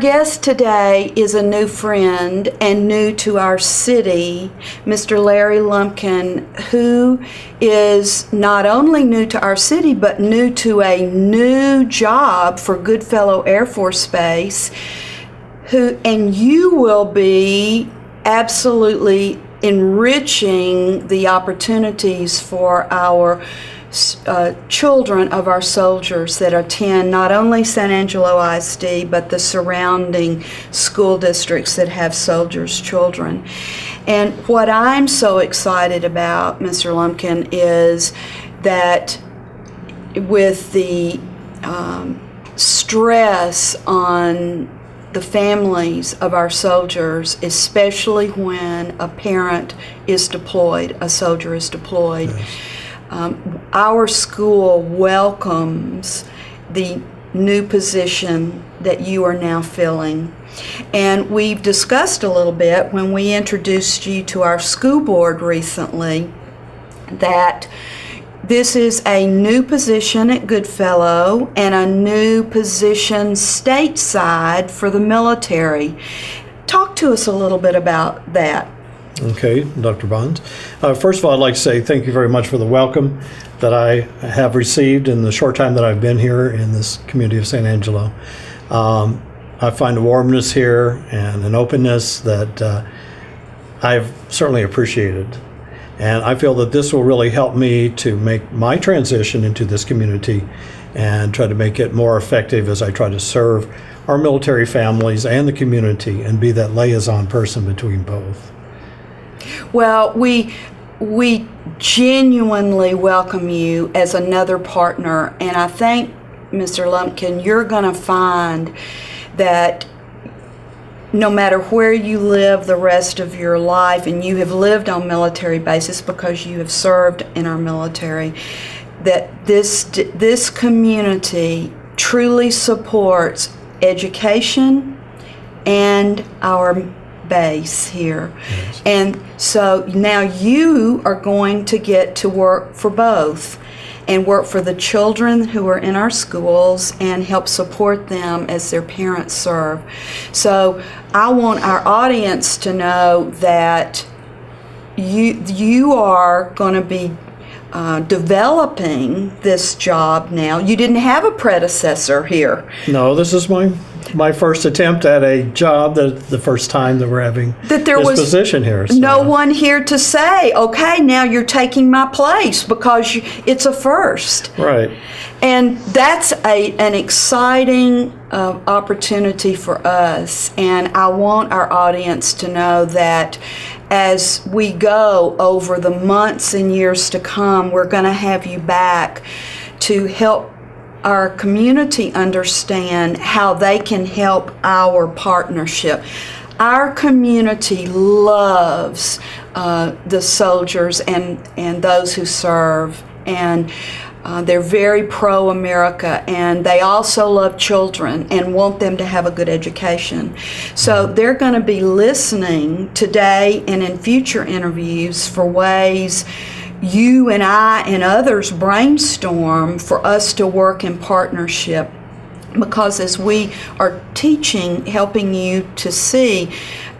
guest today is a new friend and new to our city, Mr. Larry Lumpkin, who is not only new to our city, but new to a new job for Goodfellow Air Force Base, and you will be absolutely enriching the opportunities for our children of our soldiers that attend not only San Angelo ISD but the surrounding school districts that have soldiers' children. And what I'm so excited about, Mr. Lumpkin, is that with the stress on the families of our soldiers, especially when a parent is deployed, a soldier is deployed, yes. Our school welcomes the new position that you are now filling. And we've discussed a little bit when we introduced you to our school board recently that this is a new position at Goodfellow and a new position stateside for the military. Talk to us a little bit about that. Okay, Dr. Bonds. First of all, I'd like to say thank you very much for the welcome that I have received in the short time that I've been here in this community of San Angelo. I find a warmness here and an openness that I've certainly appreciated. And I feel that this will really help me to make my transition into this community and try to make it more effective as I try to serve our military families and the community and be that liaison person between both. Well, we genuinely welcome you as another partner, and I think, Mr. Lumpkin, you're going to find that no matter where you live the rest of your life, and you have lived on military bases because you have served in our military, that this community truly supports education and our base here. Yes. And so now you are going to get to work for both and work for the children who are in our schools and help support them as their parents serve. So I want our audience to know that you are going to be developing this job now. You didn't have a predecessor here. No, this is my first attempt at a job, the first time that we're having that there this was position here. So. No one here to say, okay, now you're taking my place, because it's a first. Right. And that's an exciting opportunity for us. And I want our audience to know that as we go over the months and years to come, we're going to have you back to help our community understand how they can help our partnership. Our community loves the soldiers and those who serve, and they're very pro-America, and they also love children and want them to have a good education. So they're going to be listening today and in future interviews for ways you and I and others brainstorm for us to work in partnership, because as we are teaching, helping you to see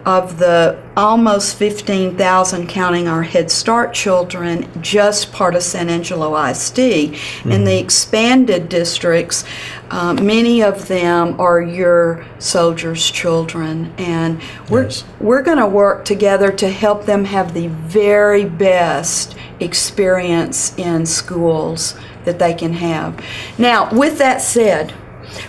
of the almost 15,000, counting our Head Start children, just part of San Angelo ISD. Mm-hmm. In the expanded districts, many of them are your soldiers' children, and we're going to work together to help them have the very best experience in schools that they can have. Now, with that said,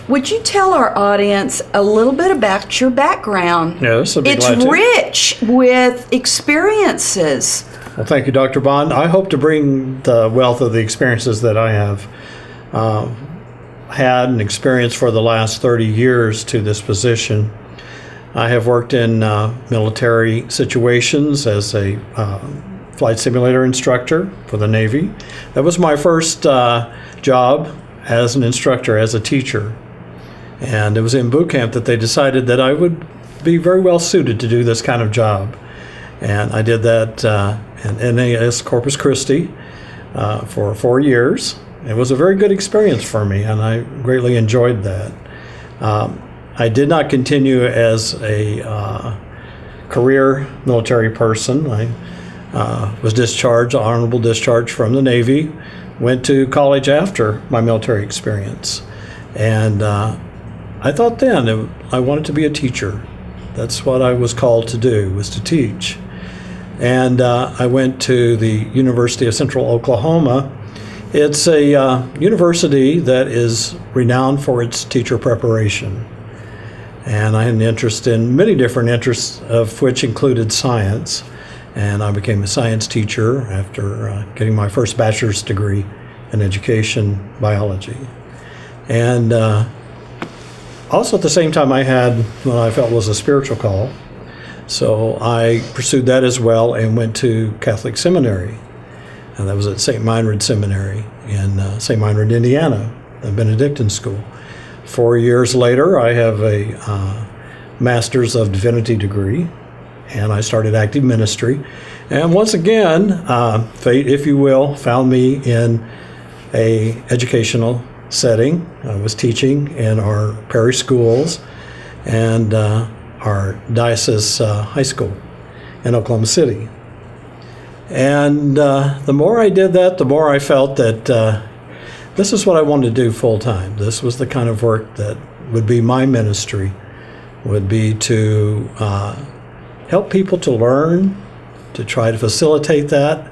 would you tell our audience a little bit about your background? Yes, I'd be glad to. It's rich with experiences. Well, thank you, Dr. Bond. I hope to bring the wealth of the experiences that I have had and experienced for the last 30 years to this position. I have worked in military situations as a flight simulator instructor for the Navy. That was my first job as an instructor, as a teacher. And it was in boot camp that they decided that I would be very well suited to do this kind of job. And I did that in NAS Corpus Christi for 4 years. It was a very good experience for me, and I greatly enjoyed that. I did not continue as a career military person. I was discharged, honorable discharge from the Navy, went to college after my military experience. And I thought then I wanted to be a teacher. That's what I was called to do, was to teach. And I went to the University of Central Oklahoma. It's a university that is renowned for its teacher preparation. And I had an interest in many different interests, of which included science. And I became a science teacher after getting my first bachelor's degree in education biology. And also at the same time I had what I felt was a spiritual call. So I pursued that as well and went to Catholic seminary. And that was at St. Meinrad Seminary in St. Meinrad, Indiana, the Benedictine school. 4 years later, I have a Master's of Divinity degree, and I started active ministry. And once again, fate, if you will, found me in a educational setting. I was teaching in our parish schools and our diocese high school in Oklahoma City. And the more I did that, the more I felt that this is what I wanted to do full time. This was the kind of work that would be my ministry, would be to help people to learn, to try to facilitate that,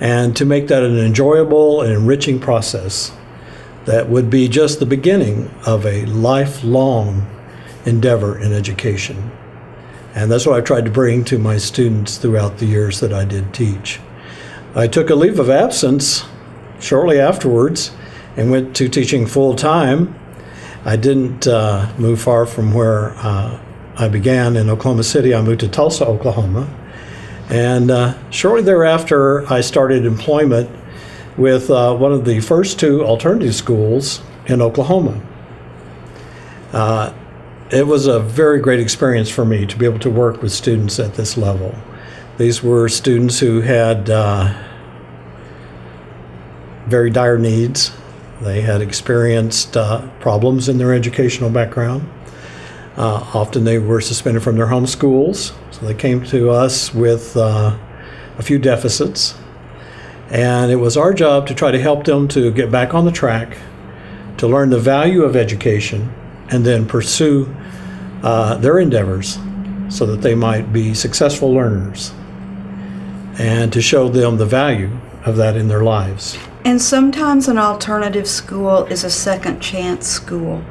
and to make that an enjoyable and enriching process that would be just the beginning of a lifelong endeavor in education. And that's what I tried to bring to my students throughout the years that I did teach. I took a leave of absence shortly afterwards and went to teaching full time. I didn't move far from where I began in Oklahoma City. I moved to Tulsa, Oklahoma. And shortly thereafter, I started employment with one of the first two alternative schools in Oklahoma. It was a very great experience for me to be able to work with students at this level. These were students who had very dire needs. They had experienced problems in their educational background. Often they were suspended from their home schools, so they came to us with a few deficits. And it was our job to try to help them to get back on the track, to learn the value of education, and then pursue their endeavors so that they might be successful learners, and to show them the value of that in their lives. And sometimes an alternative school is a second chance school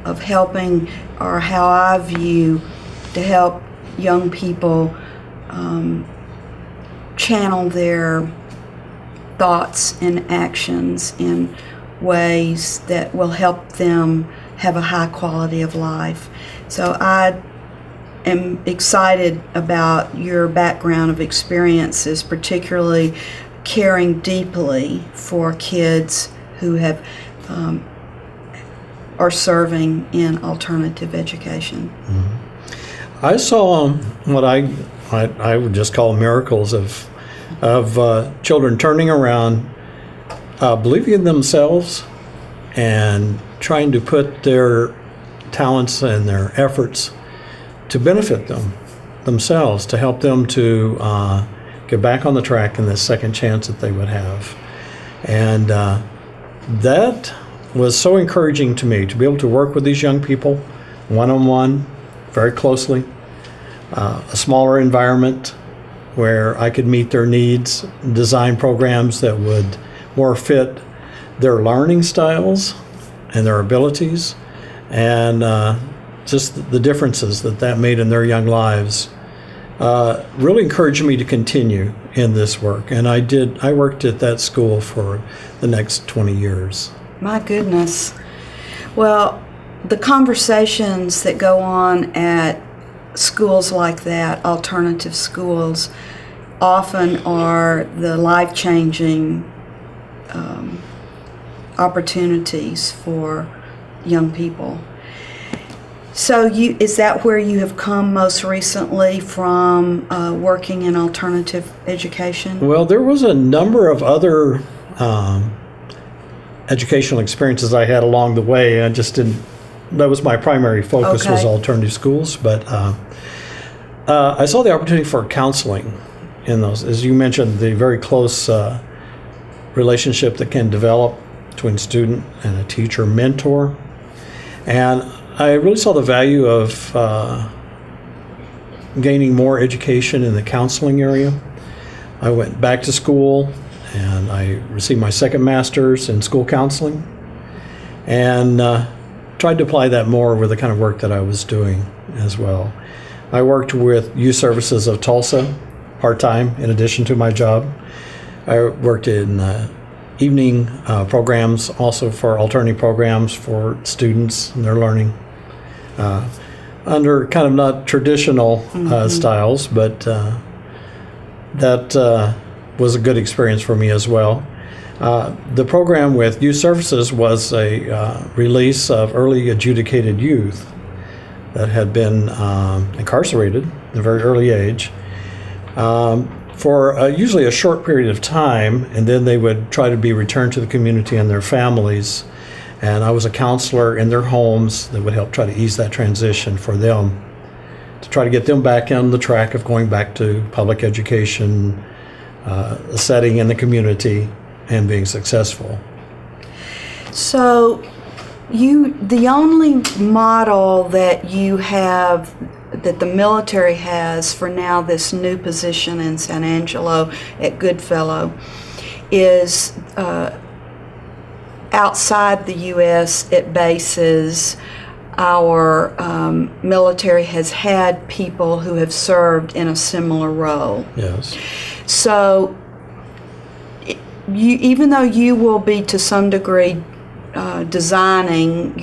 of helping, or how I view, to help young people channel their thoughts and actions in ways that will help them have a high quality of life. So I am excited about your background of experiences, particularly caring deeply for kids who have are serving in alternative education. Mm-hmm. I saw what I would just call miracles of children turning around, believing in themselves, and trying to put their talents and their efforts to benefit themselves, to help them to get back on the track in this second chance that they would have. And that was so encouraging to me, to be able to work with these young people one-on-one, very closely, a smaller environment where I could meet their needs, design programs that would more fit their learning styles and their abilities, and just the differences that made in their young lives really encouraged me to continue in this work. And I worked at that school for the next 20 years. My goodness. Well, the conversations that go on at schools like that, alternative schools, often are the life-changing opportunities for young people. So is that where you have come most recently from, working in alternative education? Well, there was a number of other educational experiences I had along the way. I just didn't that was my primary focus, was Okay. alternative schools. But I saw the opportunity for counseling in those. As you mentioned, the very close relationship that can develop between student and a teacher mentor. And I really saw the value of gaining more education in the counseling area. I went back to school and I received my second master's in school counseling, and tried to apply that more with the kind of work that I was doing as well. I worked with Youth Services of Tulsa part-time in addition to my job. I worked in evening programs, also for alternative programs for students and their learning, under kind of not traditional styles, but that was a good experience for me as well. The program with Youth Services was a release of early adjudicated youth that had been incarcerated at a very early age for usually a short period of time, and then they would try to be returned to the community and their families. And I was a counselor in their homes that would help try to ease that transition for them, to try to get them back on the track of going back to public education, a setting in the community, and being successful. So the only model that you have, that the military has for now, this new position in San Angelo at Goodfellow, is outside the U.S. at bases. Our military has had people who have served in a similar role. Yes. So even though you will be to some degree designing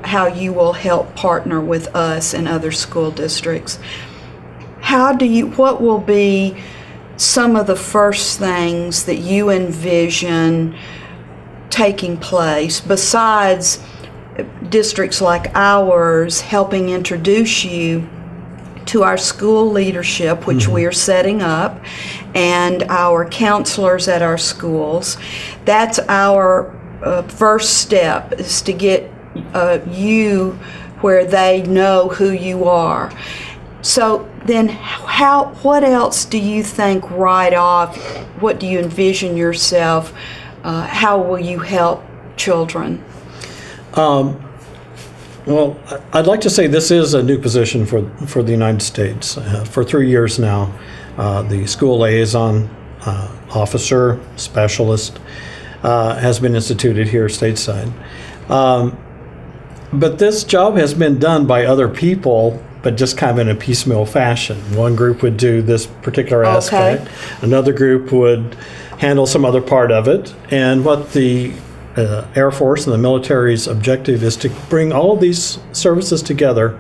how you will help partner with us and other school districts, what will be some of the first things that you envision taking place, besides districts like ours helping introduce you to our school leadership, which we are setting up, and our counselors at our schools? That's our first step, is to get you where they know who you are. So then what else do you think right off? What do you envision yourself? How will you help children? Well, I'd like to say this is a new position for the United States. For 3 years now, the school liaison officer, specialist, has been instituted here stateside. But this job has been done by other people, but just kind of in a piecemeal fashion. One group would do this particular aspect. Another group would handle some other part of it. And what the Air Force and the military's objective is to bring all of these services together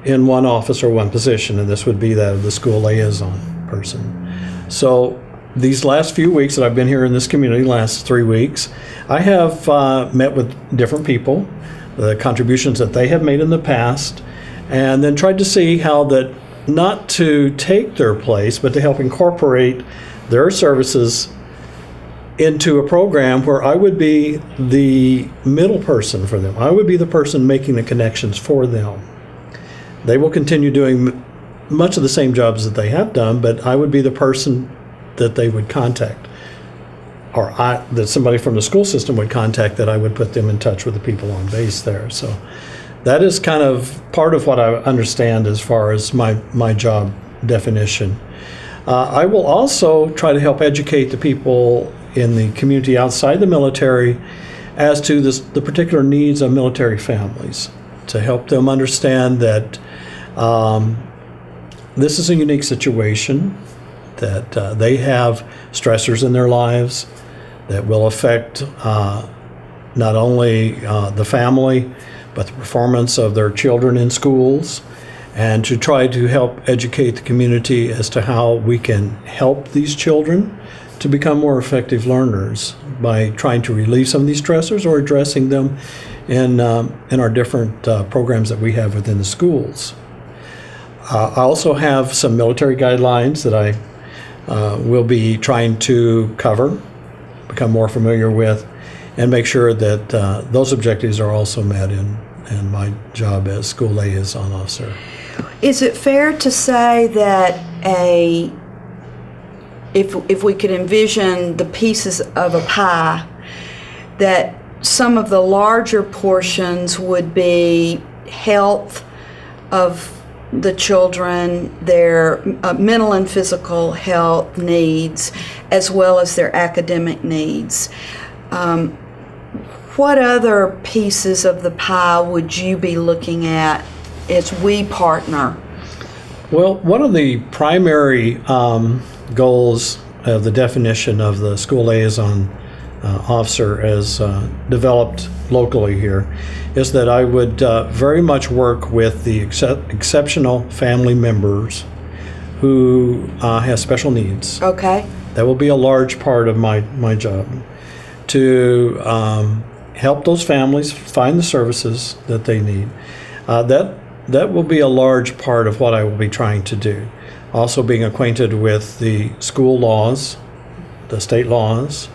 in one office or one position, and this would be that of the school liaison person. So these last few weeks that I've been here in this community, last 3 weeks, I have met with different people, the contributions that they have made in the past, and then tried to see how that, not to take their place, but to help incorporate their services into a program where I would be the middle person for them. I would be the person making the connections for them. They will continue doing much of the same jobs that they have done, but I would be the person that they would contact, or that somebody from the school system would contact, that I would put them in touch with the people on base there. So that is kind of part of what I understand as far as my job definition. I will also try to help educate the people in the community outside the military as to the particular needs of military families, to help them understand that this is a unique situation, that they have stressors in their lives that will affect not only the family, but the performance of their children in schools, and to try to help educate the community as to how we can help these children to become more effective learners by trying to relieve some of these stressors or addressing them in our different programs that we have within the schools. I also have some military guidelines that I will be trying to cover, become more familiar with, and make sure that those objectives are also met in my job as school liaison officer. Is it fair to say that if we could envision the pieces of a pie, that some of the larger portions would be health of the children, their mental and physical health needs, as well as their academic needs? What other pieces of the pie would you be looking at as we partner? Well, one of the primary goals of the definition of the school liaison officer as developed locally here is that I would very much work with the exceptional family members who have special needs. Okay. That will be a large part of my job, to help those families find the services that they need. That will be a large part of what I will be trying to do. Also being acquainted with the school laws, the state laws,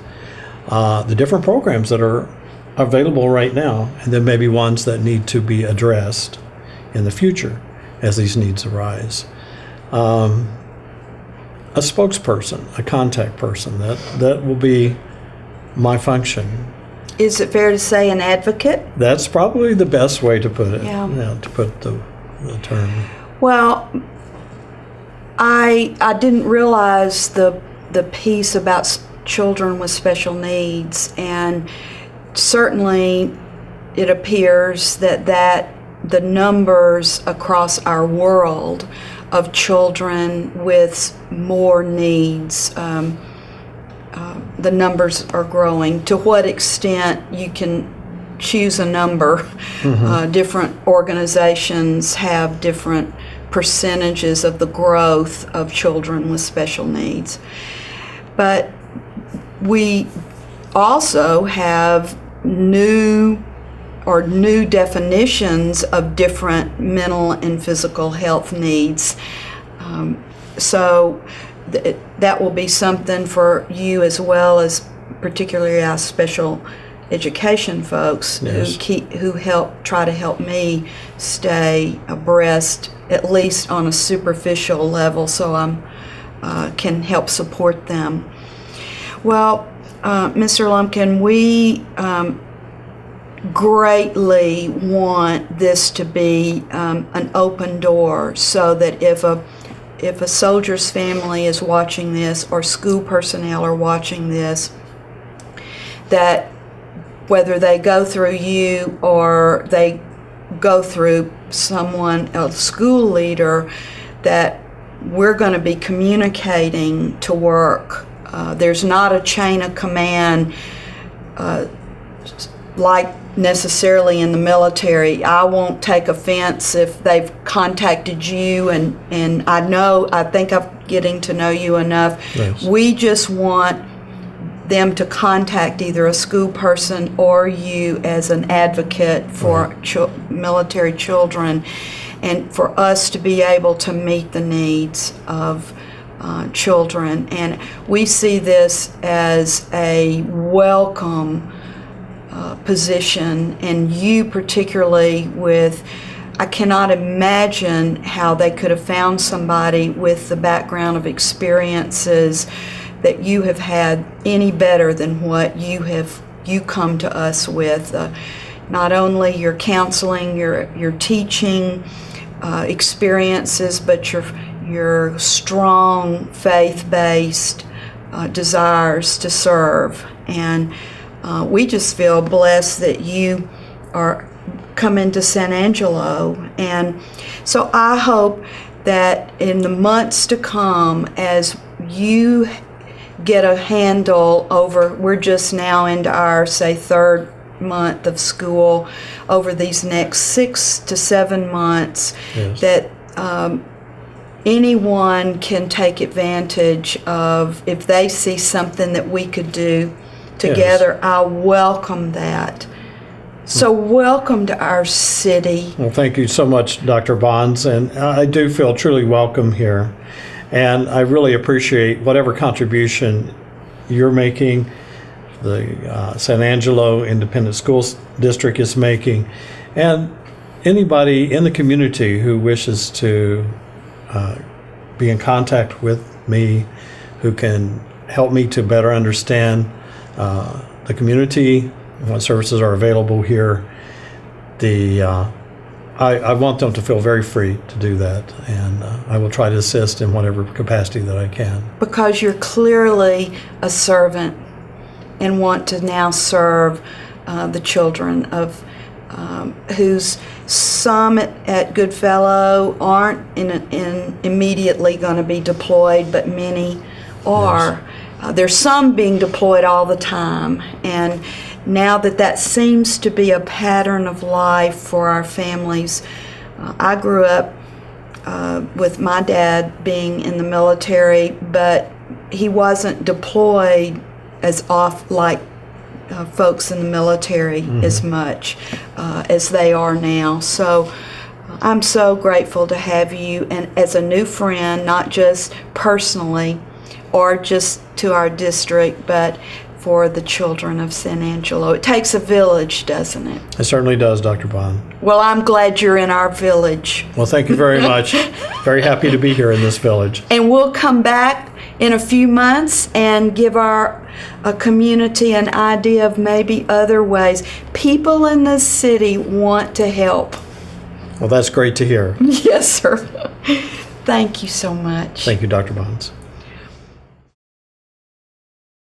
the different programs that are available right now, and then maybe ones that need to be addressed in the future as these needs arise. A spokesperson, a contact person, that will be my function. Is it fair to say an advocate? That's probably the best way to put it. Yeah. To put the term. Well, I didn't realize the piece about children with special needs, and certainly it appears that the numbers across our world of children with more needs, the numbers are growing. To what extent you can choose a number. Different organizations have different percentages of the growth of children with special needs. But we also have new definitions of different mental and physical health needs. So that will be something for you, as well as particularly our special education folks. Yes. who try to help me stay abreast, at least on a superficial level, so I can help support them. Well, Mr. Lumpkin, we greatly want this to be an open door, so that if a soldier's family is watching this, or school personnel are watching this, that whether they go through you or they go through someone, a school leader, that we're going to be communicating to work. There's not a chain of command like necessarily in the military. I won't take offense if they've contacted you, and I think I'm getting to know you enough. Yes. We just want them to contact either a school person or you as an advocate for military children, and for us to be able to meet the needs of children. And we see this as a welcome position, and you particularly with, I cannot imagine how they could have found somebody with the background of experiences that you have had any better than what you come to us with. Not only your counseling, your teaching experiences, but your strong faith-based desires to serve. And we just feel blessed that you are coming to San Angelo. And so I hope that in the months to come, as you get a handle over, we're just now into our, say, third month of school, over these next 6 to 7 months, yes, that anyone can take advantage of. If they see something that we could do together, yes, I welcome that. So welcome to our city. Well, thank you so much, Dr. Bonds, and I do feel truly welcome here. And I really appreciate whatever contribution you're making the San Angelo Independent Schools District is making, and anybody in the community who wishes to be in contact with me, who can help me to better understand the community and what services are available here. I want them to feel very free to do that, and I will try to assist in whatever capacity that I can. Because you're clearly a servant and want to now serve the children of whose some at Goodfellow aren't immediately going to be deployed, but many are. Yes. There's some being deployed all the time, and now that seems to be a pattern of life for our families. I grew up with my dad being in the military, but he wasn't deployed as off like folks in the military as much as they are now. So I'm so grateful to have you, and as a new friend, not just personally or just to our district, but for the children of San Angelo. It takes a village, doesn't it? It certainly does, Dr. Bond. Well, I'm glad you're in our village. Well, thank you very much. Very happy to be here in this village. And we'll come back in a few months and give our community an idea of maybe other ways. People in the city want to help. Well, that's great to hear. Yes, sir. Thank you so much. Thank you, Dr. Bonds.